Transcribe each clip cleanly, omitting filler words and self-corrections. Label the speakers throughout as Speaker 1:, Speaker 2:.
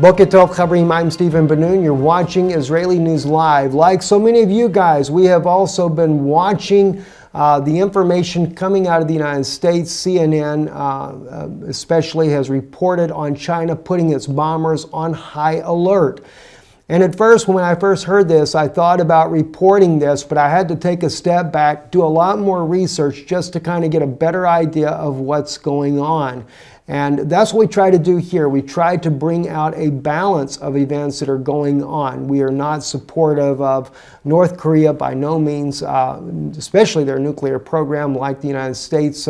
Speaker 1: Boker Tov Chavrim, I'm Stephen Ben-Nun. You're watching Israeli News Live. Like so many of you guys, we have also been watching the information coming out of the United States. CNN especially has reported on China putting its bombers on high alert. And at first, when I first heard this, I thought about reporting this, but I had to take a step back, do a lot more research just to kind of get a better idea of what's going on. And that's what we try to do here. We try to bring out a balance of events that are going on. We are not supportive of North Korea by no means, especially their nuclear program like the United States.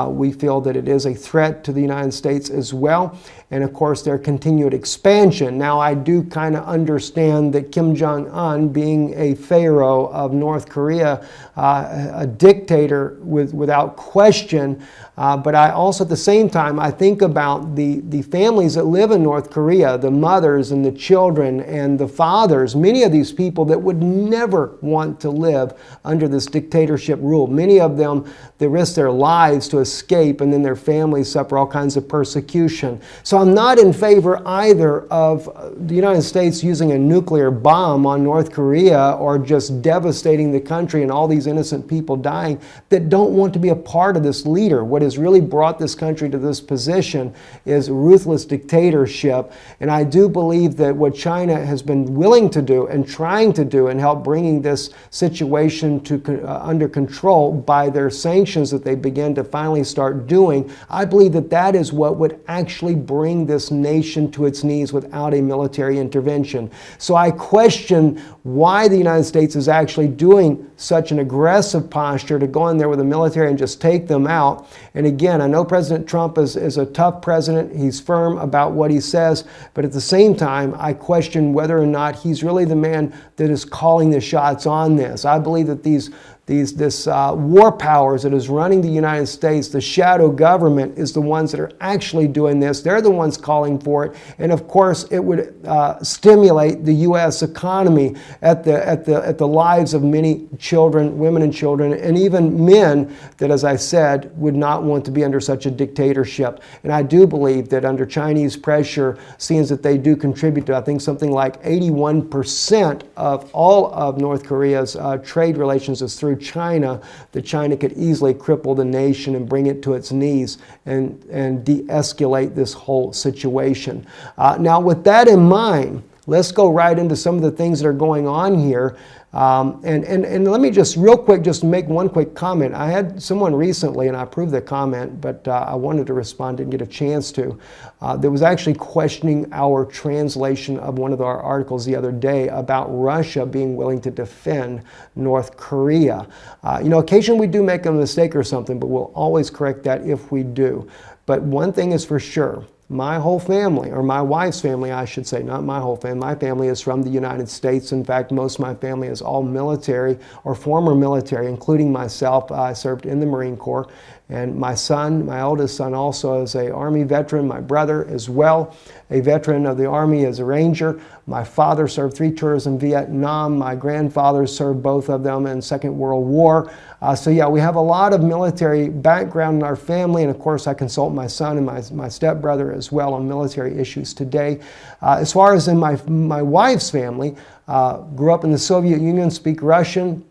Speaker 1: We feel that it is a threat to the United States as well. And of course, their continued expansion. Now, I do kind of understand that Kim Jong-un, being a pharaoh of North Korea, a dictator without question, but I also at the same time, I think about the families that live in North Korea, the mothers and the children and the fathers, many of these people that would never want to live under this dictatorship rule. Many of them, they risk their lives to escape, and then their families suffer all kinds of persecution. So I'm not in favor either of the United States using a nuclear bomb on North Korea or just devastating the country and all these innocent people dying that don't want to be a part of this leader. What has really brought this country to this position is ruthless dictatorship. And I do believe that what China has been willing to do and trying to do and help bringing this situation to under control by their sanctions that they began to finally start doing, I believe that that is what would actually bring this nation to its knees without a military intervention. So I question why the United States is actually doing such an aggressive posture to go in there with the military and just take them out. And again, I know President Trump is a tough president. He's firm about what he says. But at the same time, I question whether or not he's really the man that is calling the shots on this. I believe that this war powers that is running the United States, the shadow government, is the ones that are actually doing this. They're the ones calling for it. And of course, it would stimulate the U.S. economy at the lives of many children, women and children, and even men that, as I said, would not want to be under such a dictatorship. And I do believe that under Chinese pressure, seeing that they do contribute to, I think, something like 81% of all of North Korea's trade relations is through China, that China could easily cripple the nation and bring it to its knees and de-escalate this whole situation. Now, with that in mind, let's go right into some of the things that are going on here. And let me just real quick just make one quick comment. I had someone recently, and I approved the comment, but I wanted to respond, didn't get a chance to, that was actually questioning our translation of one of our articles the other day about Russia being willing to defend North Korea. Occasionally we do make a mistake or something, but we'll always correct that if we do. But one thing is for sure. My whole family, or my wife's family, I should say, not my whole family. My family is from the United States. In fact, most of my family is all military or former military, including myself. I served in the Marine Corps. And my son, my oldest son, also is an Army veteran. My brother as well, a veteran of the Army as a Ranger. My father served 3 tours in Vietnam. My grandfather served both of them in Second World War. So yeah, we have a lot of military background in our family. And of course, I consult my son and my stepbrother as well on military issues today. As far as in my wife's family, grew up in the Soviet Union, speak Russian.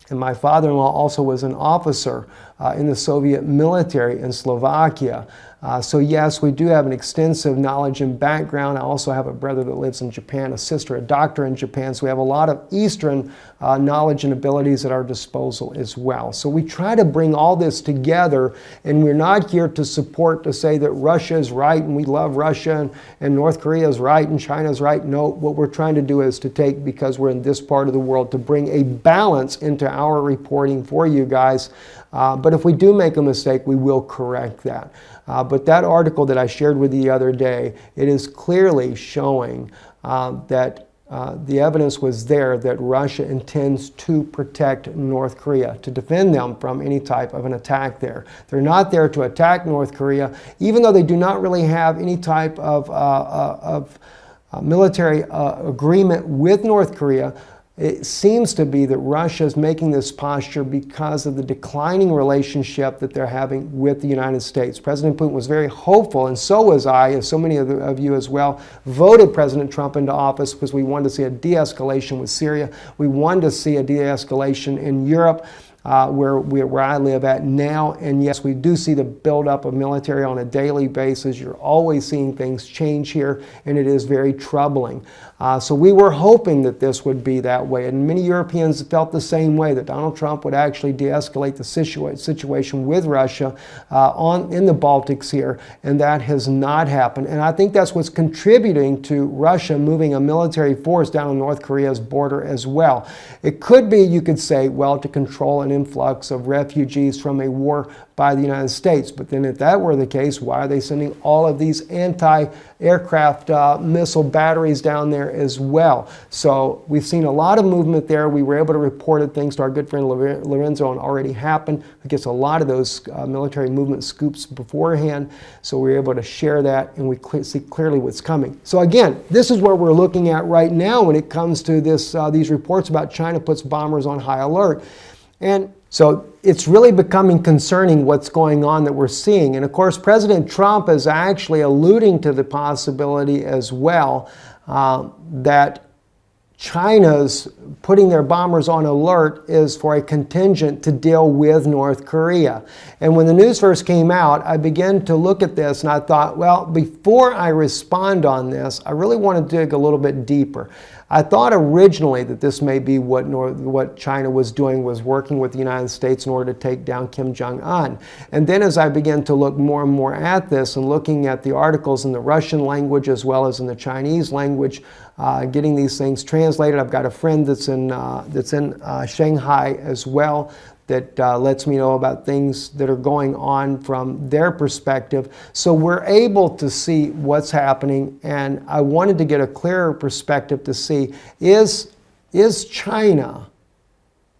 Speaker 1: And my father-in-law also was an officer in the Soviet military in Slovakia. So yes, we do have an extensive knowledge and background. I also have a brother that lives in Japan, a sister, a doctor in Japan. So we have a lot of Eastern knowledge and abilities at our disposal as well. So we try to bring all this together, and we're not here to support, to say that Russia is right and we love Russia and North Korea is right and China is right. No, what we're trying to do is to take, because we're in this part of the world, to bring a balance into our reporting for you guys. But if we do make a mistake, we will correct that. But that article that I shared with you the other day, it is clearly showing that the evidence was there that Russia intends to protect North Korea, to defend them from any type of an attack there. They're not there to attack North Korea, even though they do not really have any type of military agreement with North Korea. it seems to be that Russia is making this posture because of the declining relationship that they're having with the United States. President Putin was very hopeful, and so was I, as so many of you as well, voted President Trump into office because we wanted to see a de-escalation with Syria. We wanted to see a de-escalation in Europe. Where I live at now. And yes, we do see the buildup of military on a daily basis. You're always seeing things change here, and it is very troubling. So we were hoping that this would be that way, and many Europeans felt the same way, that Donald Trump would actually de-escalate the situation with Russia in the Baltics here, and that has not happened. And I think that's what's contributing to Russia moving a military force down on North Korea's border as well. It could be, you could say, well, to control an influx of refugees from a war by the United States. But then if that were the case, why are they sending all of these anti-aircraft missile batteries down there as well? So we've seen a lot of movement there. We were able to report it thanks to our good friend Lorenzo on Already Happened, who gets a lot of those military movement scoops beforehand. So we were able to share that, and we see clearly what's coming. So again, this is where we're looking at right now when it comes to this, these reports about China puts bombers on high alert. And so it's really becoming concerning what's going on that we're seeing. And of course, President Trump is actually alluding to the possibility as well that China's putting their bombers on alert is for a contingent to deal with North Korea. And when the news first came out, I began to look at this and I thought, well, before I respond on this, I really want to dig a little bit deeper. I thought originally that this may be what China was doing, was working with the United States in order to take down Kim Jong-un. And then as I began to look more and more at this and looking at the articles in the Russian language as well as in the Chinese language, getting these things translated. I've got a friend that's in Shanghai as well that lets me know about things that are going on from their perspective. So we're able to see what's happening, and I wanted to get a clearer perspective to see, is China,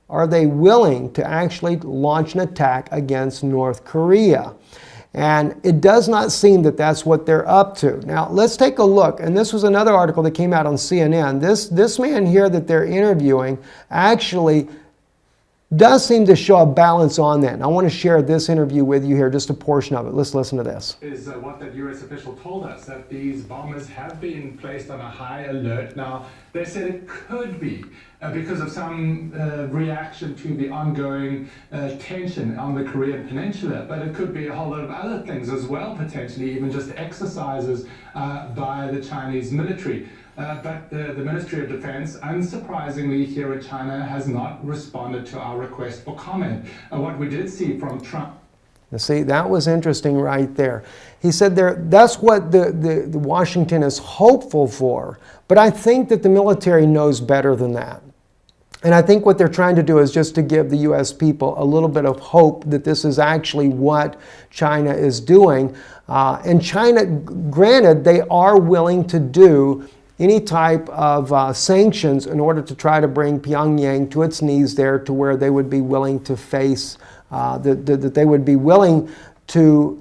Speaker 1: are they willing to actually launch an attack against North Korea? And it does not seem that that's what they're up to. Now, let's take a look. And this was another article that came out on CNN. This man here that they're interviewing actually does seem to show a balance on that. And I want to share this interview with you here, just a portion of it. Let's listen to this.
Speaker 2: Is what that US official told us, that these bombers have been placed on a high alert. Now, they said it could be because of some reaction to the ongoing tension on the Korean Peninsula, but it could be a whole lot of other things as well, potentially, even just exercises by the Chinese military. But the Ministry of Defense, unsurprisingly here in China, has not responded to our request for comment. What we did see from Trump.
Speaker 1: You see, that was interesting right there. He said that's what the Washington is hopeful for, but I think that the military knows better than that. And I think what they're trying to do is just to give the U.S. people a little bit of hope that this is actually what China is doing. And China, granted, they are willing to do any type of sanctions in order to try to bring Pyongyang to its knees there, to where they would be willing to face, that they would be willing to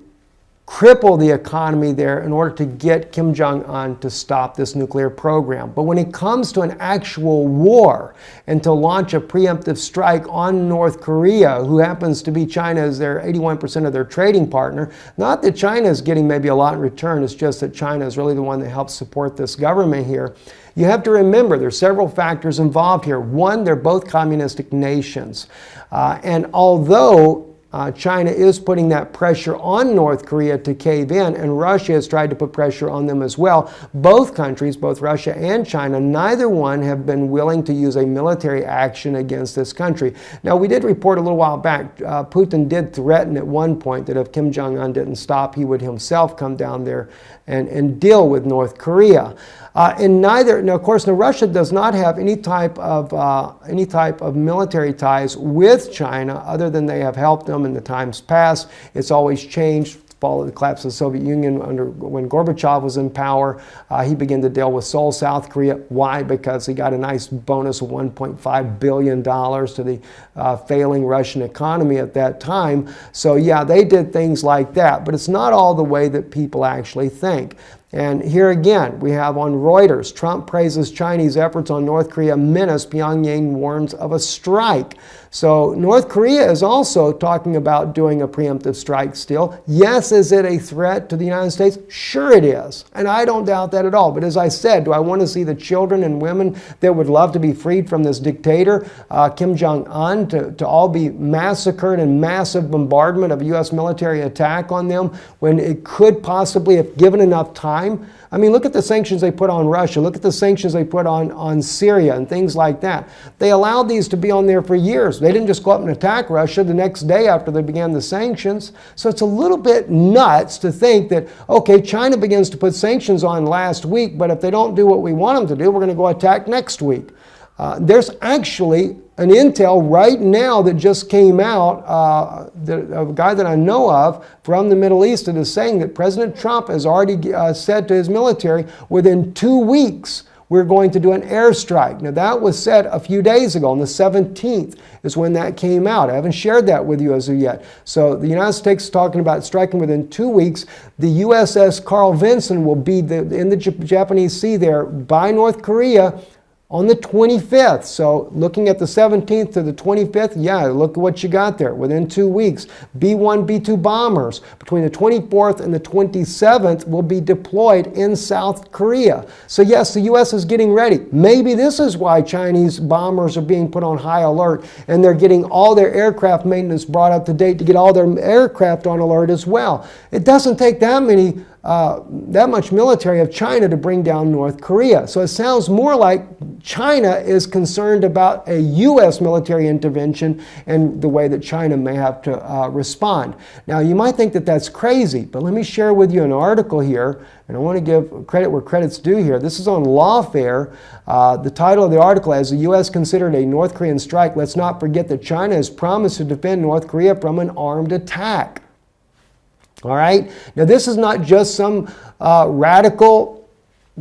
Speaker 1: cripple the economy there in order to get Kim Jong-un to stop this nuclear program. But when it comes to an actual war and to launch a preemptive strike on North Korea, who happens to be China's, their 81% of their trading partner, not that China is getting maybe a lot in return, it's just that China is really the one that helps support this government here. You have to remember there's several factors involved here. One, they're both communistic nations. And although China is putting that pressure on North Korea to cave in, and Russia has tried to put pressure on them as well. Both countries, both Russia and China, neither one have been willing to use a military action against this country. Now, we did report a little while back, Putin did threaten at one point that if Kim Jong-un didn't stop, he would himself come down there and deal with North Korea. And neither, now of course, Russia does not have any type of military ties with China, other than they have helped them in the times past. It's always changed. Following the collapse of the Soviet Union when Gorbachev was in power, he began to deal with Seoul, South Korea. Why? Because he got a nice bonus of $1.5 billion to the failing Russian economy at that time. So yeah, they did things like that, but it's not all the way that people actually think. And here again, we have on Reuters, Trump praises Chinese efforts on North Korea menace, Pyongyang warns of a strike. So North Korea is also talking about doing a preemptive strike still. Yes, is it a threat to the United States? Sure it is. And I don't doubt that at all. But as I said, do I want to see the children and women that would love to be freed from this dictator, Kim Jong-un, to all be massacred in massive bombardment of a U.S. military attack on them when it could possibly, if given enough time? I mean, look at the sanctions they put on Russia. Look at the sanctions they put on Syria and things like that. They allowed these to be on there for years. They didn't just go up and attack Russia the next day after they began the sanctions. So it's a little bit nuts to think that, okay, China begins to put sanctions on last week, but if they don't do what we want them to do, we're going to go attack next week. There's actually an intel right now that just came out, a guy that I know of from the Middle East that is saying that President Trump has already said to his military, within 2 weeks, we're going to do an airstrike. Now that was said a few days ago, on the 17th is when that came out. I haven't shared that with you as of yet. So the United States is talking about striking within 2 weeks. The USS Carl Vinson will be in the Japanese Sea there by North Korea on the 25th. So looking at the 17th to the 25th, yeah, look at what you got there. Within 2 weeks, B-1, B-2 bombers between the 24th and the 27th will be deployed in South Korea. So yes, the U.S. is getting ready. Maybe this is why Chinese bombers are being put on high alert and they're getting all their aircraft maintenance brought up to date to get all their aircraft on alert as well. It doesn't take that much military of China to bring down North Korea. So it sounds more like China is concerned about a U.S. military intervention and the way that China may have to respond. Now, you might think that that's crazy, but let me share with you an article here, and I want to give credit where credit's due here. This is on Lawfare. The title of the article, as the U.S. considered a North Korean strike, let's not forget that China has promised to defend North Korea from an armed attack. All right. Now, this is not just some radical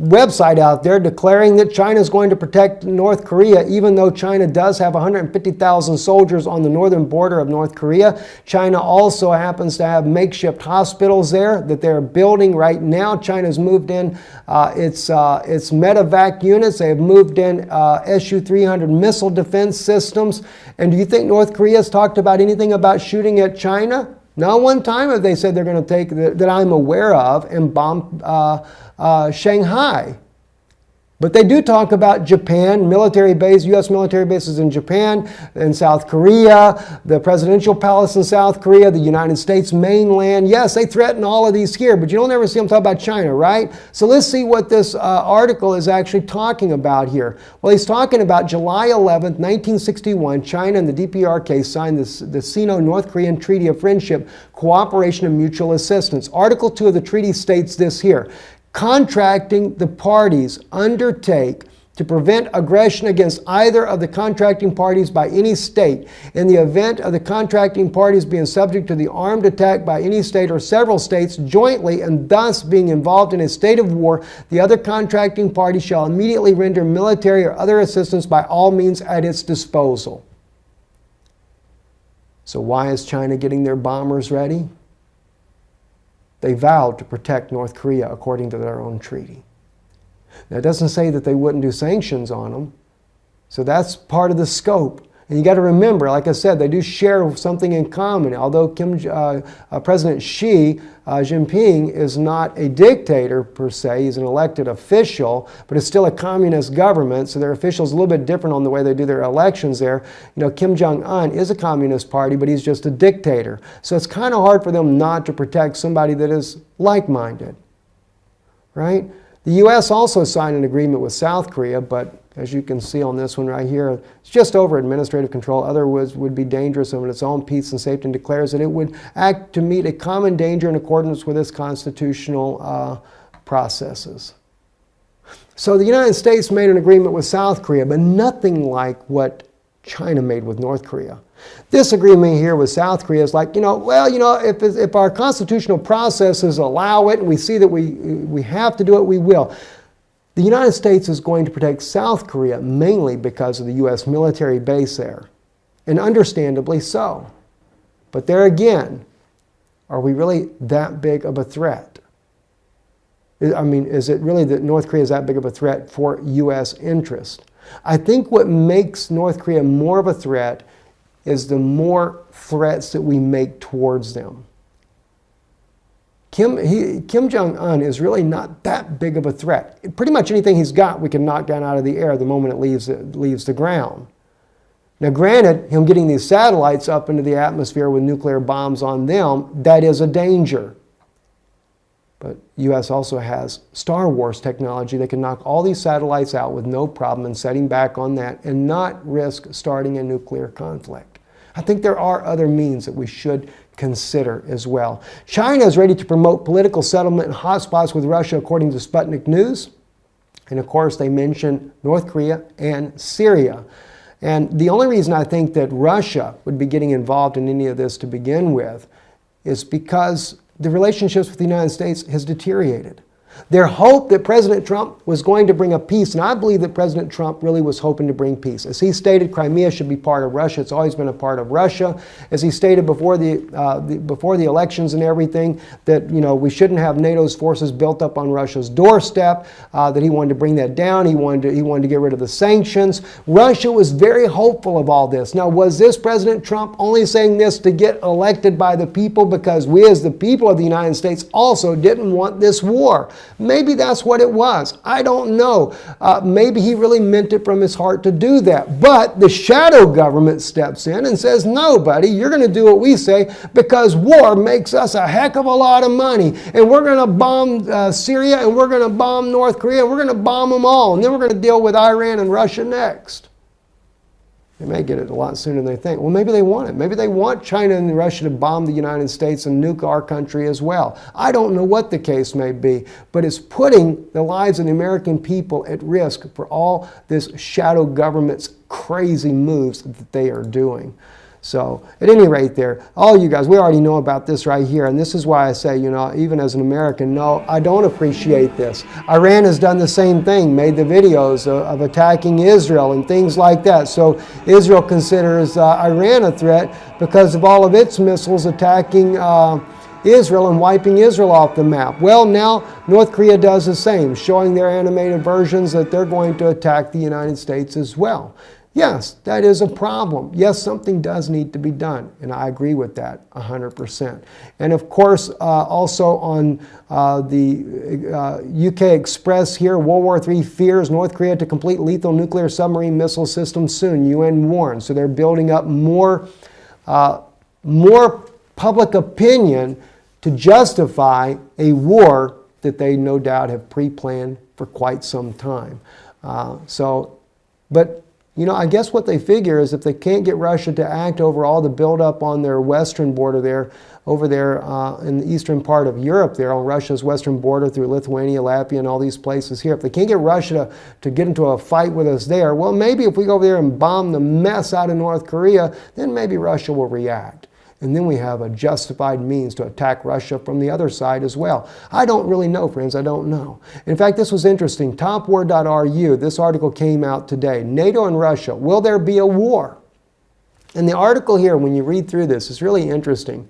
Speaker 1: website out there declaring that China is going to protect North Korea, even though China does have 150,000 soldiers on the northern border of North Korea. China also happens to have makeshift hospitals there that they're building right now. China's moved in its medevac units. They have moved in Su-300 missile defense systems. And do you think North Korea has talked about anything about shooting at China? Not one time have they said they're going to take, that I'm aware of, and bomb Shanghai. But they do talk about Japan, military base, U.S. military bases in Japan, in South Korea, the presidential palace in South Korea, the United States mainland. Yes, they threaten all of these here, but you don't ever see them talk about China, right? So let's see what this article is actually talking about here. Well, he's talking about July 11th, 1961, China and the DPRK signed the Sino-North Korean Treaty of Friendship, Cooperation, and Mutual Assistance. Article 2 of the treaty states this here. Contracting the parties undertake to prevent aggression against either of the contracting parties by any state. In the event of the contracting parties being subject to the armed attack by any state or several states jointly and thus being involved in a state of war, the other contracting party shall immediately render military or other assistance by all means at its disposal. So why is China getting their bombers ready? They vowed to protect North Korea according to their own treaty. Now, it doesn't say that they wouldn't do sanctions on them. So that's part of the scope. And you got to remember, like I said, they do share something in common. Although President Xi Jinping is not a dictator per se, he's an elected official, but it's still a communist government, so their officials are a little bit different on the way they do their elections there. You know, Kim Jong-un is a communist party, but he's just a dictator. So it's kind of hard for them not to protect somebody that is like-minded, right? The U.S. also signed an agreement with South Korea, but as you can see on this one right here, it's just over administrative control. Otherwise would be dangerous of its own peace and safety, and declares that it would act to meet a common danger in accordance with its constitutional processes. So the United States made an agreement with South Korea, but nothing like what China made with North Korea. This agreement here with South Korea is like, if our constitutional processes allow it and we see that we have to do it, we will. The United States is going to protect South Korea mainly because of the U.S. military base there, and understandably so. But there again, are we really that big of a threat? I mean, is it really that North Korea is that big of a threat for U.S. interest? I think what makes North Korea more of a threat is the more threats that we make towards them. Kim Jong-un is really not that big of a threat. Pretty much anything he's got, we can knock down out of the air the moment it leaves the ground. Now, granted, him getting these satellites up into the atmosphere with nuclear bombs on them, that is a danger. But U.S. also has Star Wars technology that can knock all these satellites out with no problem and setting back on that and not risk starting a nuclear conflict. I think there are other means that we should consider as well. China is ready to promote political settlement in hotspots with Russia, according to Sputnik News. And of course, they mention North Korea and Syria. And the only reason I think that Russia would be getting involved in any of this to begin with is because the relationships with the United States has deteriorated. Their hope that President Trump was going to bring a peace, and I believe that President Trump really was hoping to bring peace. As he stated, Crimea should be part of Russia. It's always been a part of Russia. As he stated before the elections and everything, that we shouldn't have NATO's forces built up on Russia's doorstep. That he wanted to bring that down. He wanted to get rid of the sanctions. Russia was very hopeful of all this. Now, was this President Trump only saying this to get elected by the people because we, as the people of the United States, also didn't want this war? Maybe that's what it was. I don't know. Maybe he really meant it from his heart to do that. But the shadow government steps in and says, no, buddy, you're going to do what we say because war makes us a heck of a lot of money. And we're going to bomb Syria, and we're going to bomb North Korea, and we're going to bomb them all. And then we're going to deal with Iran and Russia next. They may get it a lot sooner than they think. Well, maybe they want it. Maybe they want China and Russia to bomb the United States and nuke our country as well. I don't know what the case may be, but it's putting the lives of the American people at risk for all this shadow government's crazy moves that they are doing. So, at any rate there, all you guys, we already know about this right here, and this is why I say, even as an American, no, I don't appreciate this. Iran has done the same thing, made the videos of attacking Israel and things like that. So, Israel considers Iran a threat because of all of its missiles attacking Israel and wiping Israel off the map. Well, now North Korea does the same, showing their animated versions that they're going to attack the United States as well. Yes, that is a problem. Yes, something does need to be done, and I agree with that 100%. And of course, also on the UK Express here, World War III fears North Korea to complete lethal nuclear submarine missile system soon, UN warns. So they're building up more public opinion to justify a war that they no doubt have pre-planned for quite some time. I guess what they figure is if they can't get Russia to act over all the buildup on their western border there, over there in the eastern part of Europe there, on Russia's western border through Lithuania, Latvia, and all these places here, if they can't get Russia to get into a fight with us there, well, maybe if we go over there and bomb the mess out of North Korea, then maybe Russia will react. And then we have a justified means to attack Russia from the other side as well. I don't really know, friends. I don't know. In fact, this was interesting. Topword.ru, this article came out today. NATO and Russia, will there be a war? And the article here, when you read through this, is really interesting.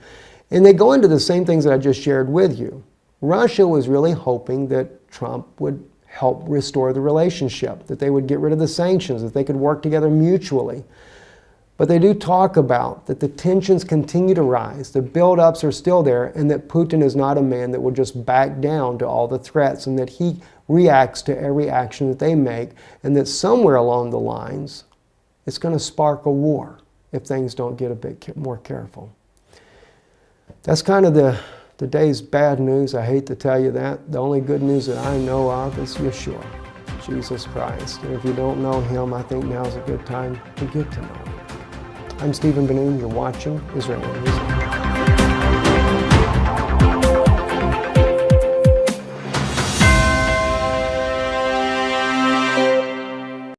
Speaker 1: And they go into the same things that I just shared with you. Russia was really hoping that Trump would help restore the relationship, that they would get rid of the sanctions, that they could work together mutually. But they do talk about that the tensions continue to rise, the buildups are still there, and that Putin is not a man that will just back down to all the threats, and that he reacts to every action that they make, and that somewhere along the lines, it's going to spark a war if things don't get a bit more careful. That's kind of the day's bad news. I hate to tell you that. The only good news that I know of is Yeshua, Jesus Christ. And if you don't know him, I think now's a good time to get to know him. I'm Stephen Ben-Nun. You're watching Israeli News Live.